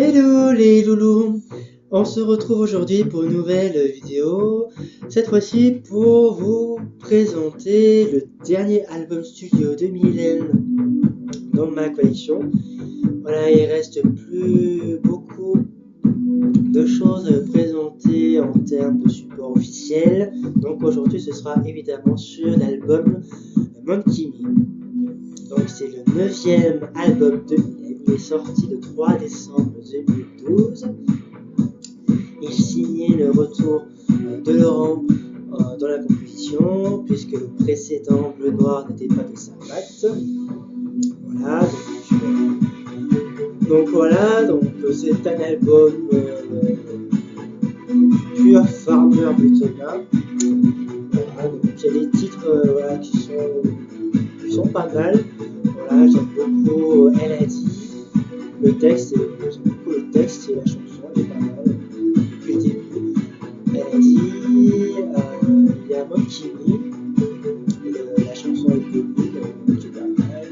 Hello les loulous, on se retrouve aujourd'hui pour une nouvelle vidéo, cette fois-ci pour vous présenter le dernier album studio de Mylène dans ma collection. Voilà, il reste plus beaucoup de choses à présenter en termes de support officiel, donc aujourd'hui ce sera évidemment sur l'album Monkey Me. Donc c'est le 9e album de Mylène, il est sorti le 3 décembre 2012. Il signait le retour de Laurent dans la composition, puisque le précédent Bleu Noir n'était pas de sa patte. Voilà, donc c'est un album pur farmer Butona. Voilà, donc il y a des titres qui sont pas mal. Voilà, j'aime beaucoup Elle a dit. J'aime beaucoup le texte et la chanson, elle est pas mal. Depuis le début, Elle a dit, il y a Monkey Me, la chanson est connue, qui est pas mal.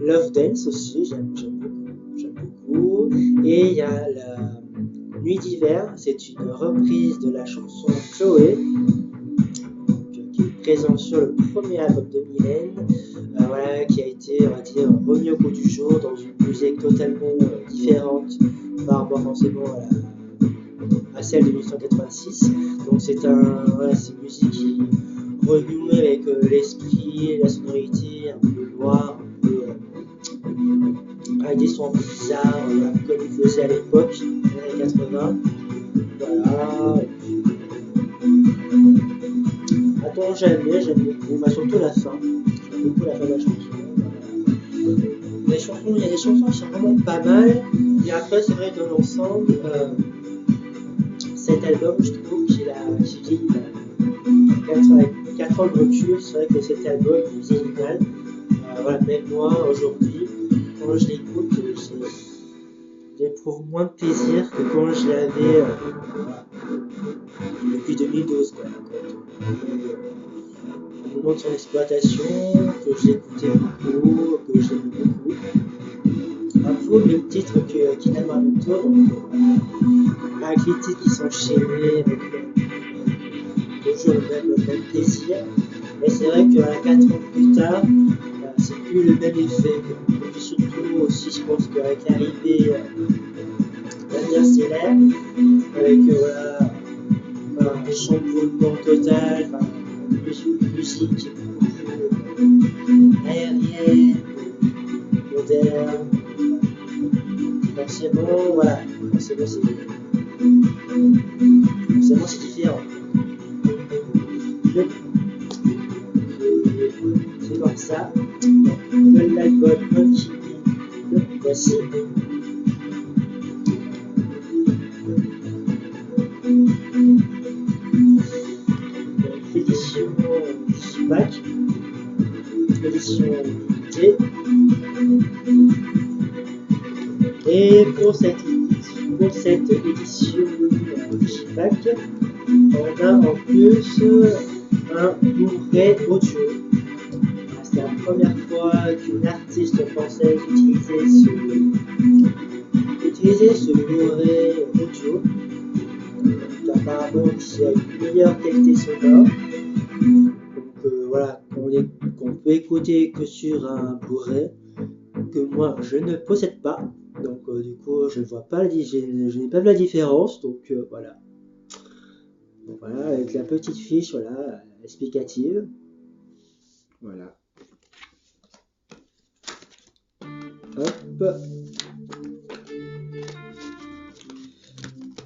Love Dance aussi, j'aime beaucoup. Et il y a la Nuit d'hiver, c'est une reprise de la chanson Chloé, qui est présente sur le premier album de Mylène, qui a été, on va dire, remis au goût du jour dans une musique totalement différente par rapport forcément à celle de 1986. Donc c'est une musique qui renoue avec l'esprit, la sonorité un peu noire, avec des sons un peu bizarres, comme il faisait à l'époque, dans les années 80. Voilà. Attends, j'aime beaucoup, surtout la fin. J'aime beaucoup la fin de la chanson. Il y a des chansons qui sont vraiment pas mal. Et après, c'est vrai que dans l'ensemble, cet album, je trouve qu'il vieillit mal. 4 ans de recul, c'est vrai que cet album vieillit mal. Même moi, aujourd'hui, quand je l'écoute, j'éprouve moins de plaisir que quand je l'avais depuis 2012. Au moment de son exploitation, que j'écoutais beaucoup, que j'aimais beaucoup. Un peu le même titre qui n'a pas le tour, avec les titres qui s'enchaînaient, avec toujours le même plaisir. Mais c'est vrai que 4 ans plus tard, c'est plus le même effet. Et puis surtout aussi, je pense qu'avec l'arrivée d'Interstellaire, avec un chamboulement total, une musique aérienne, moderne, forcément c'est différent. C'est comme ça. Donc, l'album Monkey Me, le voici. L'édition Digipack, l'édition limitée. Et pour cette édition Digipack, on a en plus un Blu-ray audio. C'est la première fois qu'une artiste française utilisait ce Blu-ray audio. Apparemment, qui a une meilleure qualité sonore. Donc qu'on peut écouter que sur un Blu-ray, que moi je ne possède pas. Donc du coup, je n'ai pas vu la différence. Donc voilà. Donc voilà, avec la petite fiche, explicative. Voilà. Hop.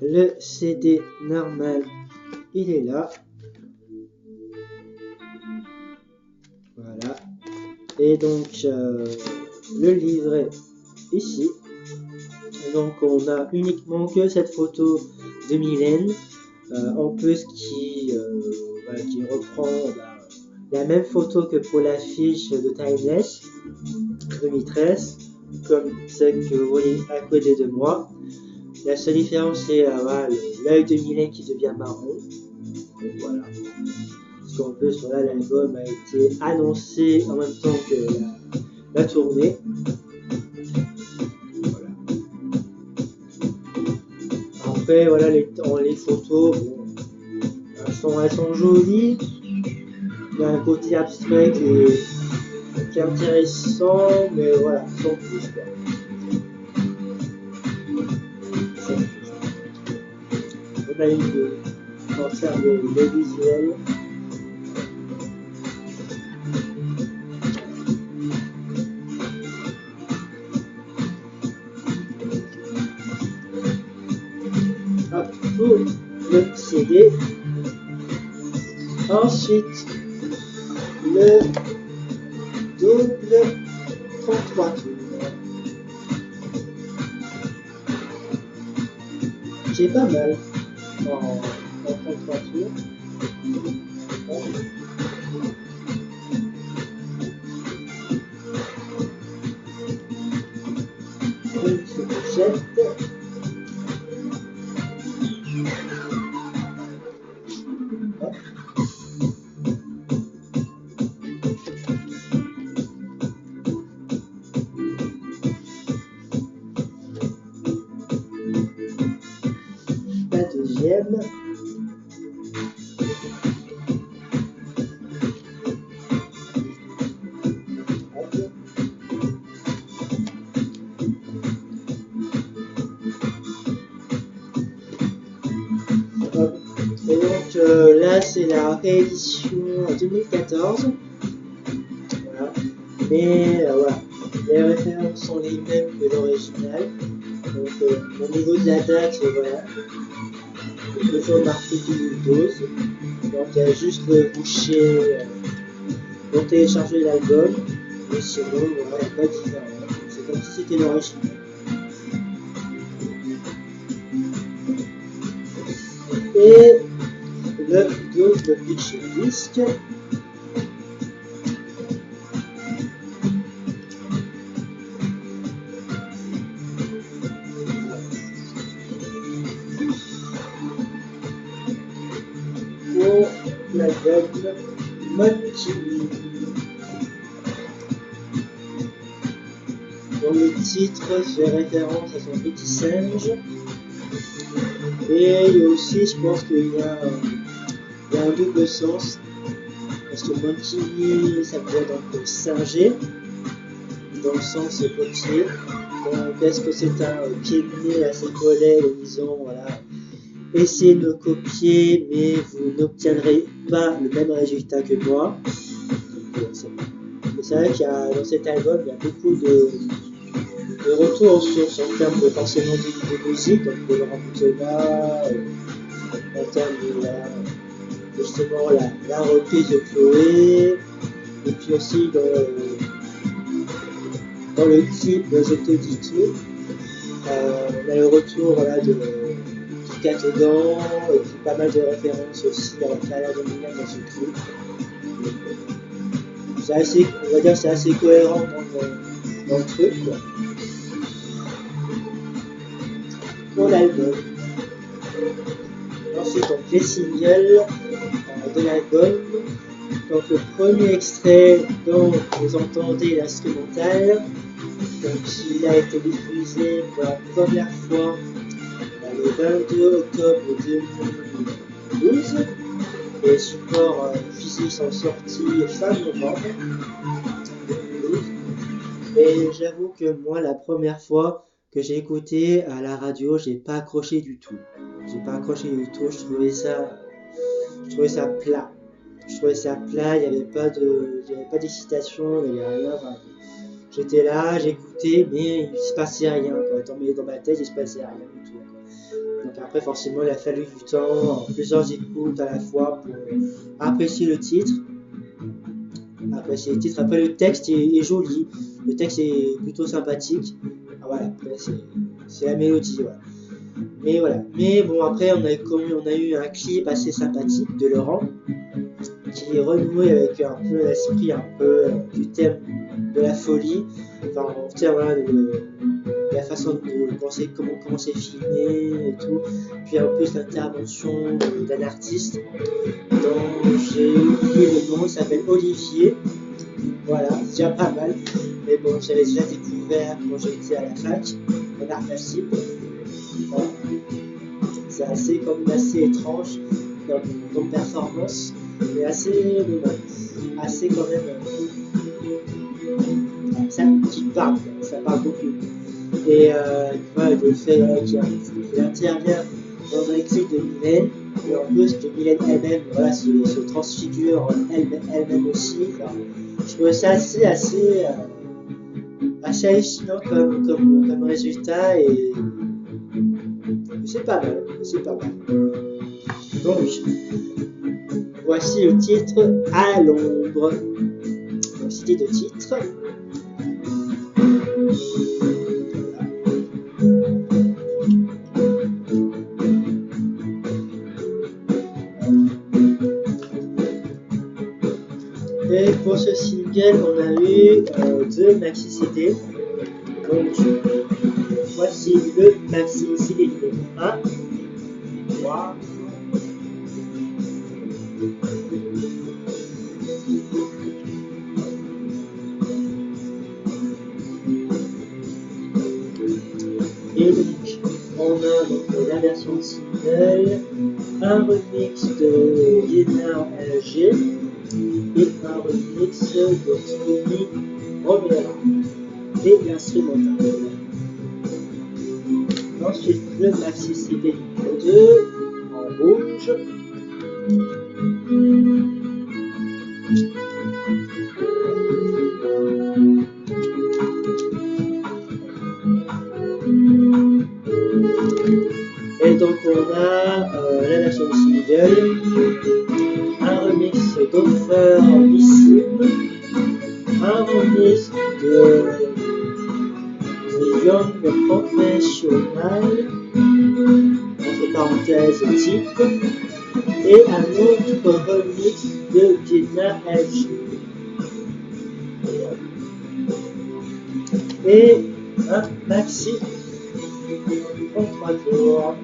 Le CD normal, il est là. Voilà. Et donc, le livret ici. Et donc, on a uniquement que cette photo de Mylène. En plus, qui reprend la même photo que pour l'affiche de Timeless 2013, comme celle que vous voyez à côté de moi. La seule différence, c'est l'œil de Mylène qui devient marron. Donc voilà. Parce qu'en plus, l'album a été annoncé en même temps que la tournée. après, voilà, les photos, bon, elles sont jolies. Il y a un côté abstrait qui est intéressant, mais voilà, sans plus quoi. On a eu en termes de visuel. Hop, pour le CD. Ensuite, le double 33 tours. J'ai pas mal en 33 tours. Une fourchette. La deuxième. Et donc là c'est la réédition 2014. Voilà. Mais voilà, les références sont les mêmes que l'original. Donc au niveau de la date, voilà, c'est toujours marqué 2012. Donc il y a juste le boucher pour télécharger l'album. Mais sinon, voilà, il n'y a pas de différence. C'est comme si c'était l'original. Et le double pitch disque. Pour l'album Monkey. Dans le titre, fait référence à son petit singe. Et il y a aussi, je pense qu'il y a un double sens. Parce que Monkey, ça peut être un peu singé, dans le sens potier. Donc, est-ce que c'est un pied de nez à ses collègues en disant, voilà, essayez de me copier, mais vous n'obtiendrez pas le même résultat que moi. C'est vrai qu'il y a, dans cet album, il y a beaucoup de retours en source en termes de forcément de musique, donc de Laurent Boutonnat, en termes de justement la reprise de Chloé, et puis aussi dans le clip Je te dis tout, on a le retour voilà, de Catogan, et puis pas mal de références aussi à la carrière de Mylène dans ce clip. C'est assez, on va dire, c'est assez cohérent dans le truc, quoi. Pour l'album. Ensuite, donc, les singles de l'album. Donc, le premier extrait, donc, vous entendez l'instrumental. Donc, il a été diffusé pour la première fois le 22 octobre 2012. Les supports physiques sont sortis fin novembre 2012. Et j'avoue que moi, la première fois que j'ai écouté à la radio, j'ai pas accroché du tout. J'ai pas accroché du tout, je trouvais ça plat. Je trouvais ça plat, il n'y avait pas d'excitation, il n'y avait rien. Enfin, j'étais là, j'écoutais, mais il se passait rien. Dans ma tête, il se passait rien du tout. Donc après, forcément, il a fallu du temps, plusieurs écoutes à la fois pour apprécier le titre. Après, le texte est joli, le texte est plutôt sympathique. Ah, voilà, après, c'est la mélodie. Voilà. Mais voilà. Mais bon, après, on a eu un clip assez sympathique de Laurent qui renouait avec un peu l'esprit du thème de la folie. Enfin, en termes voilà, de la façon de penser comment c'est filmé et tout. Puis en plus l'intervention d'un artiste dont j'ai oublié le nom, il s'appelle Olivier. Voilà, c'est déjà pas mal. Mais bon, j'avais déjà découvert quand j'étais à la fac, en art plastique. Voilà. c'est assez, quand même assez étrange comme performance, mais assez quand même ça qui parle, ça parle beaucoup. Et voilà, le fait qu'il intervient dans un clip de Mylène, et en plus que Mylène elle-même voilà, se transfigure elle-même aussi. Enfin, je trouve ça assez hallucinant comme résultat, et c'est pas mal, c'est pas mal. Donc, voici le titre à l'ombre. Donc, cité de titre. Et pour ce single, on a eu deux maxi CD. Donc, voici le maxi CD numéro 1. Wow. Et donc, on a donc la version single, un remix de Guénard LG et un remix de Tony Romera et l'instrumental. Ensuite, le maxi CD numéro 2 en rouge. Et donc on a la version single, un remix d'Offer Missile, un remix de Young Professional, entre parenthèses type, et un autre remix de Guénard LG. Et un maxi 33 tours.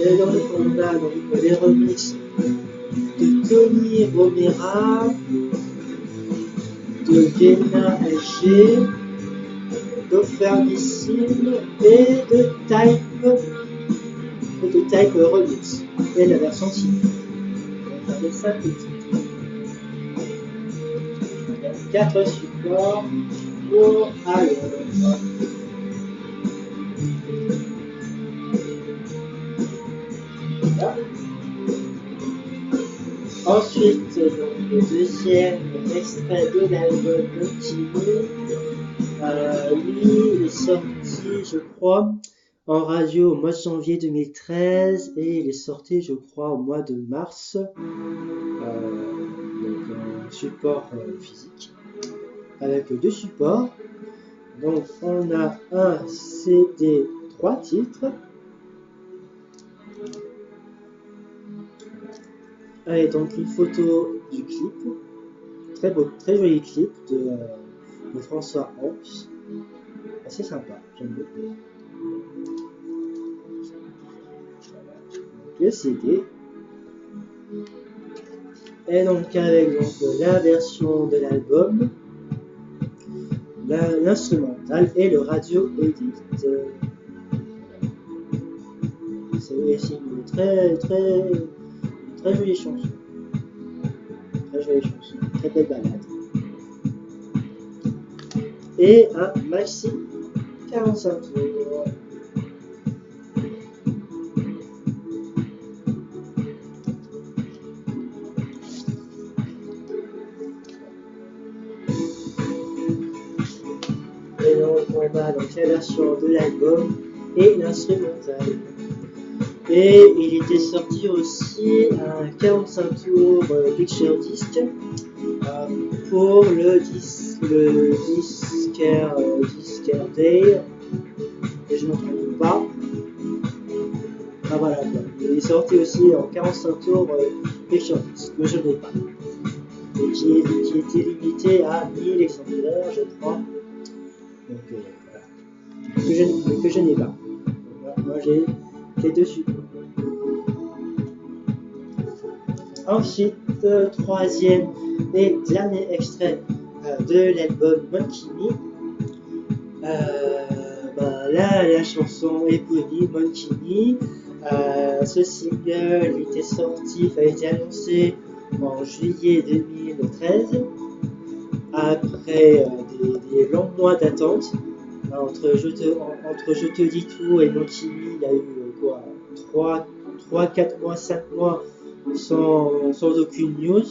Et donc on a donc les remixes de Tony Romera, de Guénard LG, d'Offer Missile et de Type Remix. Et la version single. On va regarder ça tout de suite. Il y a 4 supports pour alors. Voilà. Ensuite, donc, le deuxième extrait de l'album Continue. Lui, il est sorti, je crois, en radio au mois de janvier 2013 et il est sorti, je crois, au mois de mars. Donc, un support physique avec 2 supports. Donc, on a un CD, 3 titres. Et donc une photo du clip, très beau, très joli clip de François Homs, assez sympa, j'aime beaucoup. Le CD, et donc avec donc, la version de l'album, l'instrumental et le radio edit. C'est une très jolie chanson. Très jolie chanson. Très belle balade. Et un maxi 45 tours. Et donc on a donc la version de l'album et l'instrumental. Et il était sorti aussi un 45 tours Picture Disc pour le Discare Day, et je ne me trompe pas. Ah voilà, quoi. Il est sorti aussi en 45 tours Picture Disc, mais je ne l'ai pas. Et qui était limité à 1000 exemplaires, je crois. Donc voilà. Que je n'ai pas. Voilà, moi j'ai les 2 supports. Ensuite, troisième et dernier extrait de l'album Monkey Me. Là, la chanson éponyme Monkey Me. Ce single était sorti, a été annoncé en juillet 2013. Après des longs mois d'attente. Entre je te dis tout et Monkey Me, il y a eu quoi 3, 4 mois, 5 mois sans aucune news.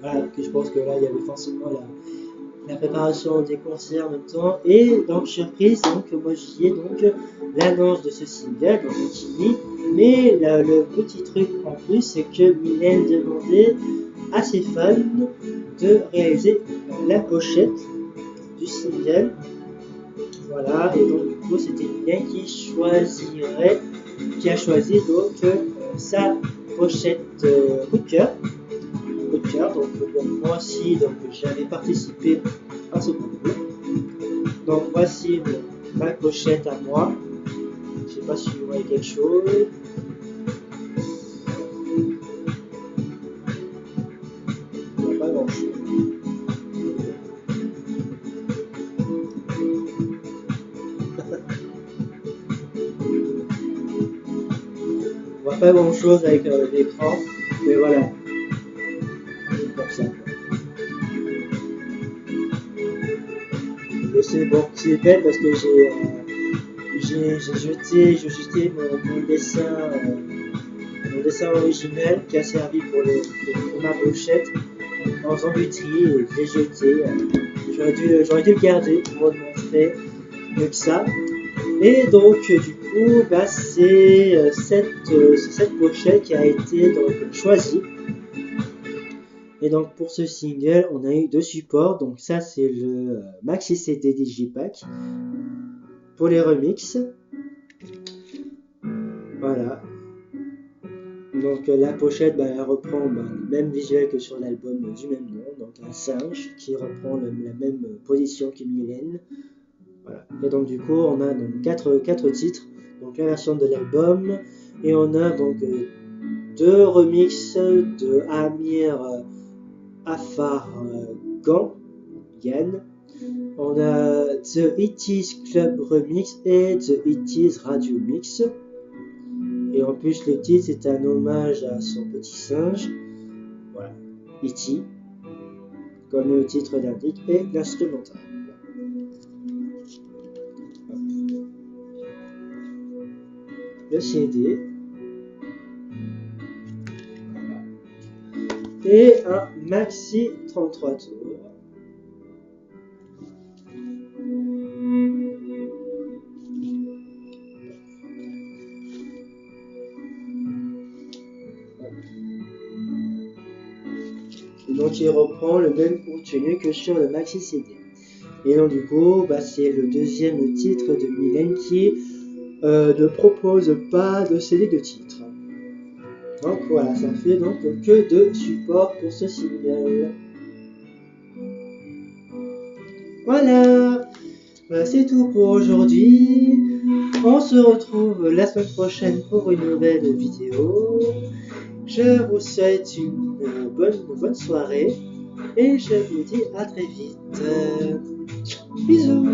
Voilà, que je pense que là il y avait forcément la préparation des concerts en même temps. Et donc surprise, donc au mois de juillet, donc l'annonce de ce single, donc Monkey Me. Mais le petit truc en plus, c'est que Mylène demandait à ses fans de réaliser la pochette du single. Voilà, et donc du coup c'était Mylène qui a choisi donc sa pochette coup de cœur. Donc moi aussi donc j'avais participé à ce concours. Donc voici ma pochette à moi. Je sais pas si vous voyez quelque chose. Pas grand chose. On voit pas grand chose avec l'écran, mais voilà. C'est comme ça. C'est bon, c'est belle parce que j'ai jeté mon dessin original qui a servi pour ma pochette en faisant du tri et je l'ai jeté. J'aurais dû le garder pour le montrer mieux que ça. Et donc du coup c'est cette pochette qui a été donc choisie. Et donc pour ce single, on a eu 2 supports. Donc ça c'est le maxi CD Digipack pour les remixes. Voilà. Donc la pochette, elle reprend le même visuel que sur l'album du même nom. Donc un singe qui reprend la même position que Mylène. Voilà. Et donc du coup on a donc 4 titres. Donc la version de l'album. Et on a donc 2 remixes de Amir Afargan. On a The It Is Club Remix et The It Is Radio Mix. Et en plus le titre c'est un hommage à son petit singe. Voilà. E.T. comme le titre l'indique et l'instrumental. Le CD. Voilà. Et un maxi 33 tours. Donc il reprend le même contenu que sur le maxi CD. Et donc du coup, c'est le deuxième titre de Mylène qui ne propose pas de CD de titre. Donc voilà, ça fait donc que 2 supports pour ce single. Voilà, c'est tout pour aujourd'hui. On se retrouve la semaine prochaine pour une nouvelle vidéo. Je vous souhaite une bonne soirée et je vous dis à très vite. Bisous.